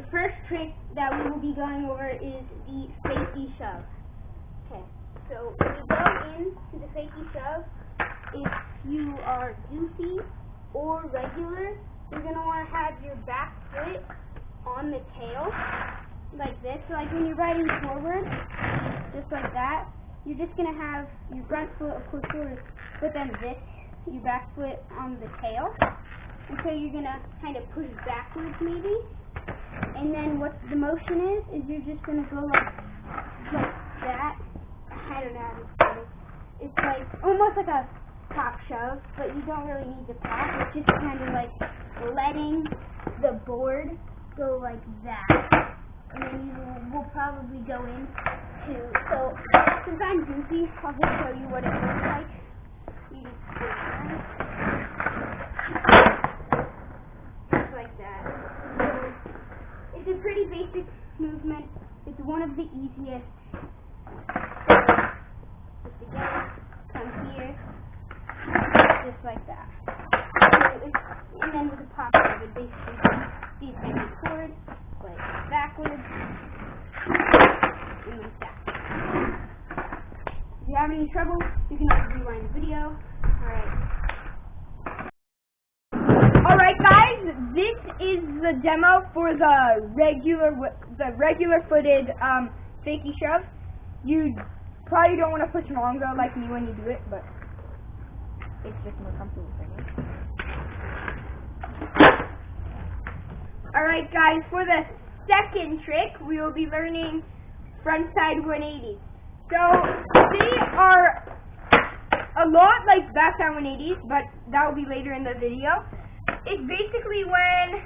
the first trick that we will be going over is the fakie shove. Okay, so when you go into the fakie shove, if you are goofy or regular, you're going to want to have your back foot on the tail, like this. So like when you're riding forward, just like that, you're just going to have your front foot, of course, forward, but then this, your back foot on the tail. And so you're going to kind of push backwards maybe. And then what the motion is you're just going to go like that. I don't know how to explain it. It's like almost like a pop shove, but you don't really need to pop. It's just kind of like letting the board go like that. And then you will probably go into, so since I'm goofy, I'll just show you what it looks like. You just go around. Just like that. So it's a pretty basic movement. It's one of the easiest. So just again, come here, just like that. And then with the pop shove, it basically these things forward, like backwards, and like that. If you have any trouble, you can always rewind the video. Alright guys, this is the demo for the regular footed fakie shove. You probably don't want to push longer like me when you do it, but it's just more comfortable for me. Alright guys, for the second trick, we will be learning frontside 180s. So, they are a lot like backside 180s, but that will be later in the video. It's basically when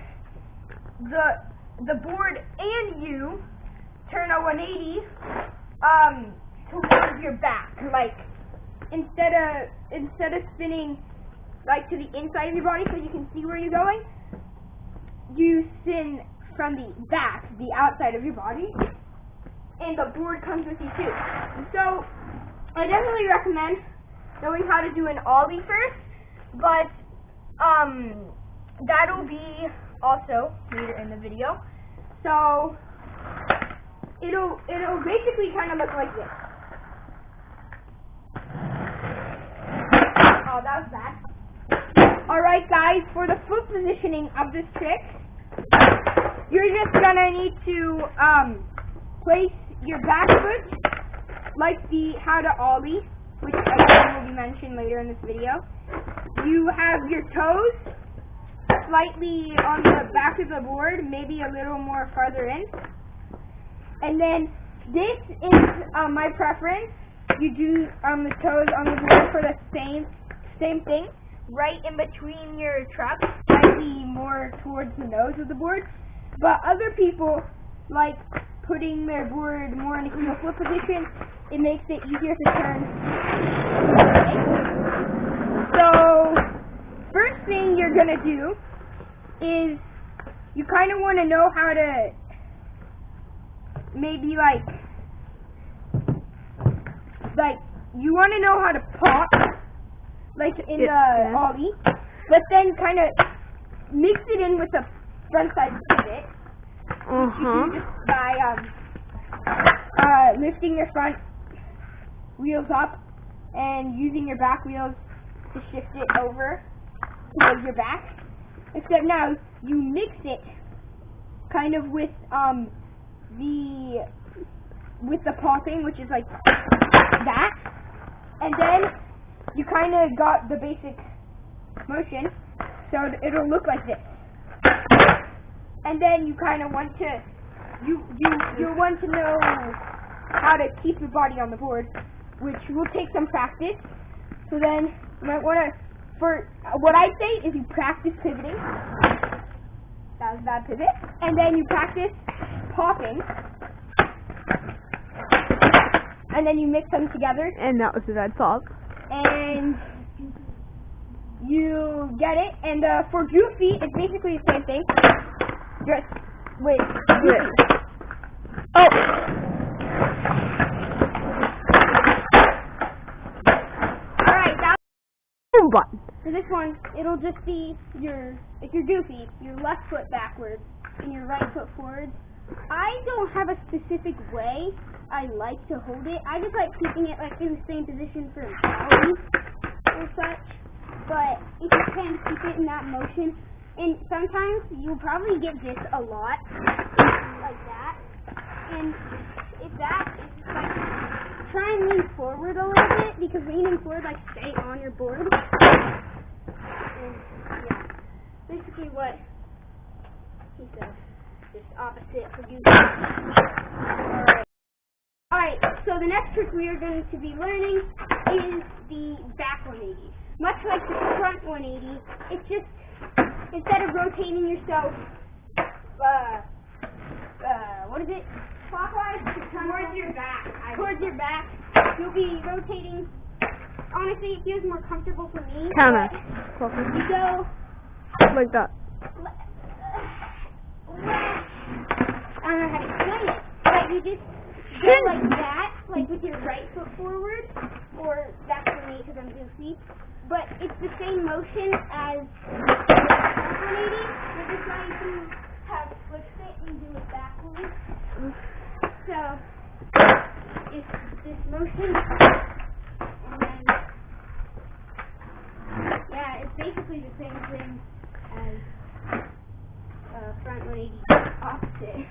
the board and you turn a 180 towards your back. Like, instead of spinning like to the inside of your body so you can see where you're going, you spin from the back, the outside of your body, and the board comes with you too. So I definitely recommend knowing how to do an ollie first, but that'll be also later in the video. So it'll basically kind of look like this. Oh, that was bad. Alright guys, for the foot positioning of this trick, you're just gonna need to place your back foot like the how to ollie, which again will be mentioned later in this video. You have your toes slightly on the back of the board, maybe a little more farther in. And then this is my preference. You do the toes on the board for the same thing, right in between your trucks, slightly more towards the nose of the board. But other people like putting their board more in a heel flip position. It makes it easier to turn. So first thing you're gonna do is you kind of want to know how to maybe like you want to know how to pop like in the ollie, but then kind of mix it in with the frontside pivot. You do just by lifting your front wheels up and using your back wheels to shift it over towards your back. Except now you mix it kind of with the popping, which is like that, and then you kind of got the basic motion, so it'll look like this. And then you kind of want to you want to know how to keep your body on the board, which will take some practice. So then you might want to, for what I'd say is you practice pivoting. That was a bad pivot. And then you practice popping. And then you mix them together. And that was a bad pop. And you get it. And for goofy, it's basically the same thing. Just wait. Goofy. Oh. Alright, that Button. for this one, it'll just be if you're goofy, your left foot backwards, and your right foot forward. I don't have a specific way I like to hold it. I just like keeping it like in the same position for balance or such. But if you can keep it in that motion, and sometimes you'll probably get this a lot, like that. And if that is like, try and lean forward a little bit, because leaning forward like stay on your board. And yeah, basically what he said. Just opposite for you. Alright, so the next trick we are going to be learning is the back 180. Much like the front 180, it's just, instead of rotating yourself, what is it? Clockwise? Towards your back. Towards your back. You'll be rotating. Honestly, it feels more comfortable for me. Counter. You go like that. I don't know how to explain it, but you just go like that, like with your right foot forward, or that's for me because I'm goofy, but it's the same motion as the 180. You're just trying to have flipped it and do it backwards. So it's this motion, and then yeah, it's basically the same thing as front 180 opposite.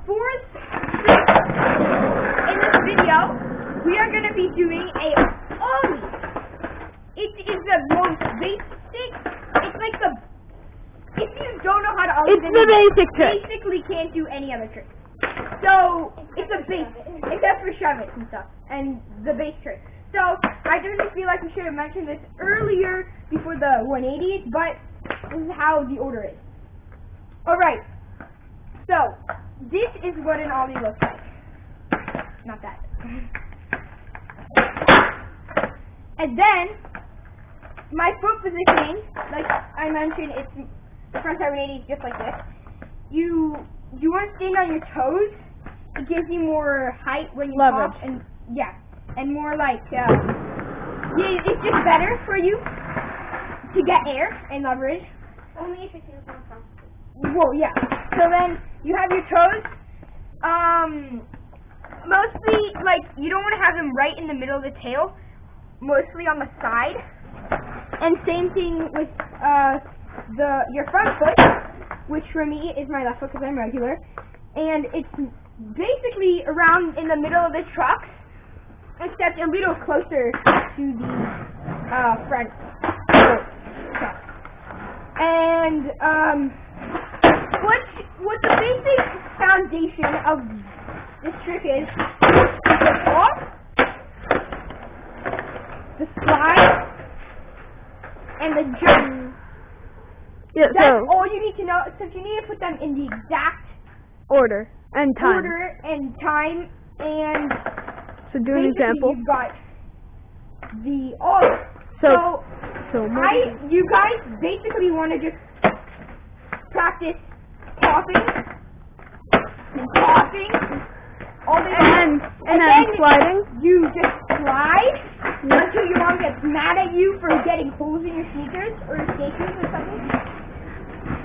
Fourth, in this video, we are going to be doing a ollie. It is the most basic. It's like the. If you don't know how to ollie, It's the basic trick. Basically, can't do any other trick. So it's a base, except for shove it and stuff, and the base trick. So I really feel like we should have mentioned this earlier before the 180s, but this is how the order is. Alright, so this is what an ollie looks like. Not that. And then, my foot positioning, like I mentioned, it's the frontside 180 is just like this. You want to stand on your toes. It gives you more height when you Leverage. hop, and yeah, and more like yeah, it's just better for you to get air and leverage. Only if it feels more comfortable. Well, yeah. So then you have your toes. Mostly, like, you don't want to have them right in the middle of the tail. Mostly on the side. And same thing with your front foot, which for me is my left foot because I'm regular. And it's basically around in the middle of the trucks, except a little closer to the front foot truck. And what the basic foundation of this trick is the off, the slide, and the jump. Yeah, That's so all you need to know. So you need to put them in the exact order and time. order and time, and So do an example. You've got the order. So You guys basically want to just practice popping and popping all the time. And then sliding. You just slide until your mom gets mad at you for getting holes in your sneakers or your skate shoes or something.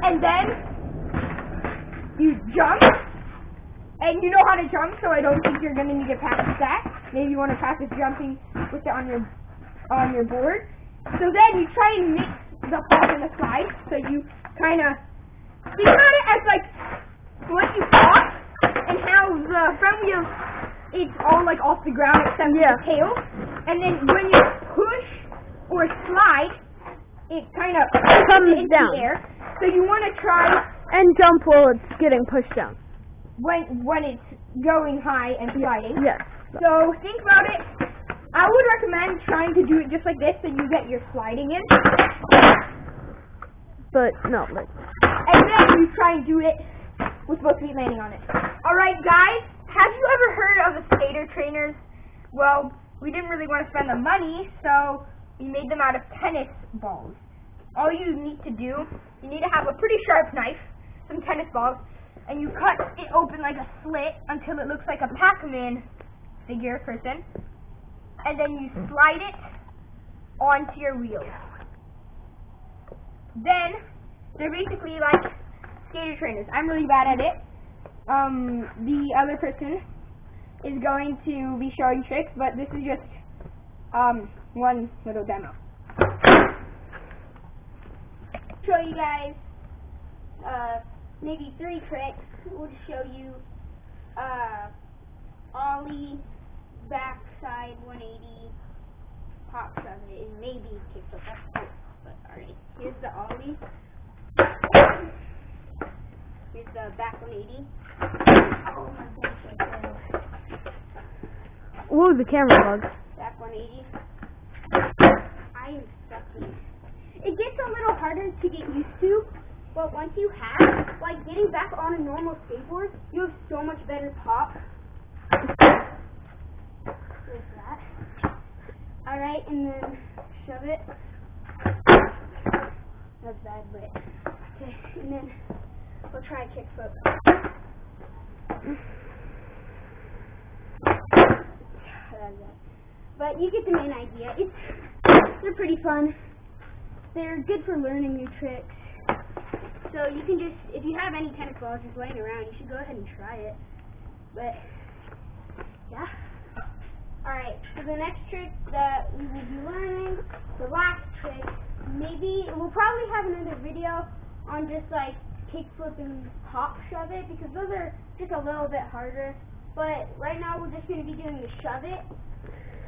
And then you jump. And you know how to jump, so I don't think you're going to need to practice that. Maybe you want to practice jumping with it on your board. So then you try and mix the hop and the slide. So you kind of think about it as like when you hop and how the front wheel it's all like off the ground except for the tail. And then when you push or slide, it kind of comes into down. the air. So you want to try And jump while it's getting pushed down. when it's going high and sliding. Yes. So think about it. I would recommend trying to do it just like this so you get your sliding in. But no, like. And then you try and do it with both feet landing on it. Alright guys, have you ever heard of the skater trainers? Well, we didn't really want to spend the money, so we made them out of tennis balls. All you need to do, you need to have a pretty sharp knife, some tennis balls, and you cut it open like a slit until it looks like a Pac-Man figure person. And then you slide it onto your wheels. Then They're basically like skater trainers. I'm really bad at it. The other person is going to be showing tricks, but this is just one little demo. Show you guys maybe 3 tricks. We'll just show you ollie, backside 180, pop shove it, and maybe kickflip. That's cool. But alright, here's the ollie. Here's the back 180. Oh my gosh, Ooh, the camera bug. back 180. I am sucky. It gets a little harder to get used to, but once you have, like getting back on a normal skateboard, you have so much better pop. There's that. Alright, and then shove it. That's bad, but okay. And then we'll try a kickflip. But you get the main idea. They're pretty fun. They're good for learning new tricks. So you can just, if you have any tennis balls just laying around, you should go ahead and try it. But yeah. Alright, so the next trick that we will be learning, the last trick, maybe we'll probably have another video on just like kickflip and pop shove it, because those are just a little bit harder. But right now we're just going to be doing the shove it.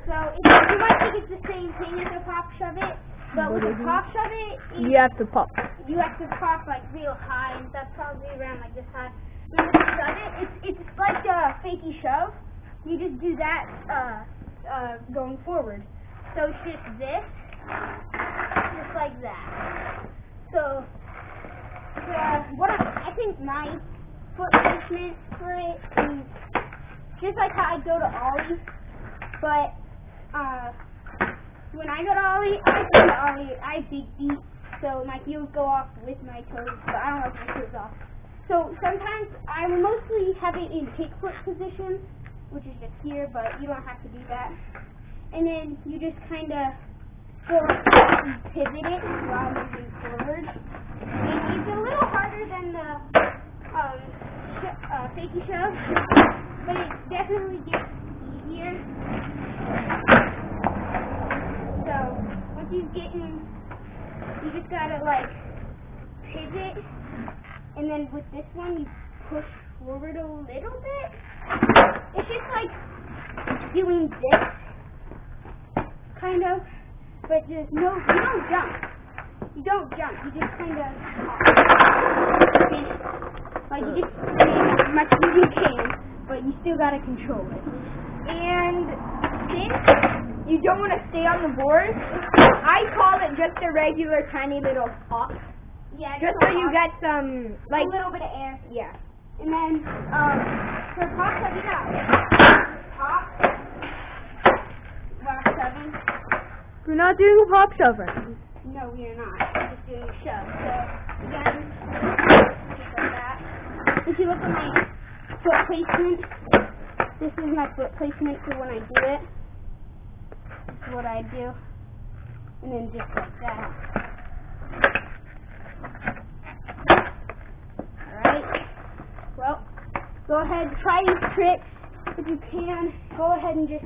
So you might think it's the same thing as a pop shove it, but with a pop shove it, You have to pop. you have to pop like real high, and that's probably around like this high. But with a shove it, it's like a fakie shove. You just do that going forward. So it's just this, just like that. So I think my foot placement for it is just like how I go to ollie, but when I go to ollie, I have big feet, so my heels go off with my toes, but I don't like my toes off. So sometimes I mostly have it in kickflip position, which is just here, but you don't have to do that. And then you just kind of go like that and pivot it while moving forward. And it's a little harder than the fakie shove, but it definitely gets easier. So once you get in, you just gotta like pivot, and then with this one you push forward a little bit. It's just like doing this, kind of, but just no, you don't jump. You don't jump. You just kind of like you just stand as much as you can, but you still gotta control it. And since you don't want to stay on the board, I call it just a regular tiny little pop. Yeah, just so you get some like a little bit of air. Yeah. And then for pop shove, you got pop, box 7. We're not doing a pop shoving. No, we are not. We're just doing a shove. So again, just like that. If you look at my foot placement, this is my foot placement for when I do it. This is what I do. And then just like that. Alright. Well, go ahead, try these tricks if you can. Go ahead and just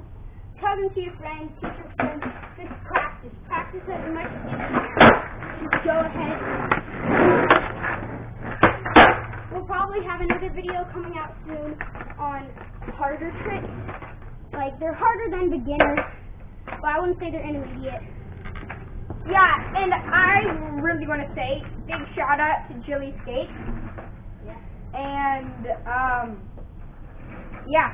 tell them to your friends, teach your friends. Just practice. Practice as much as you can. Just go ahead. We'll probably have another video coming out soon on harder tricks. Like, they're harder than beginners, but I wouldn't say they're intermediate. Yeah, and I really want to say big shout out to Jilly Skate. And, yeah.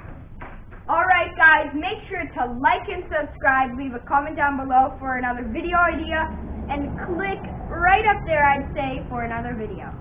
Alright guys, make sure to like and subscribe, leave a comment down below for another video idea, and click right up there, I'd say, for another video.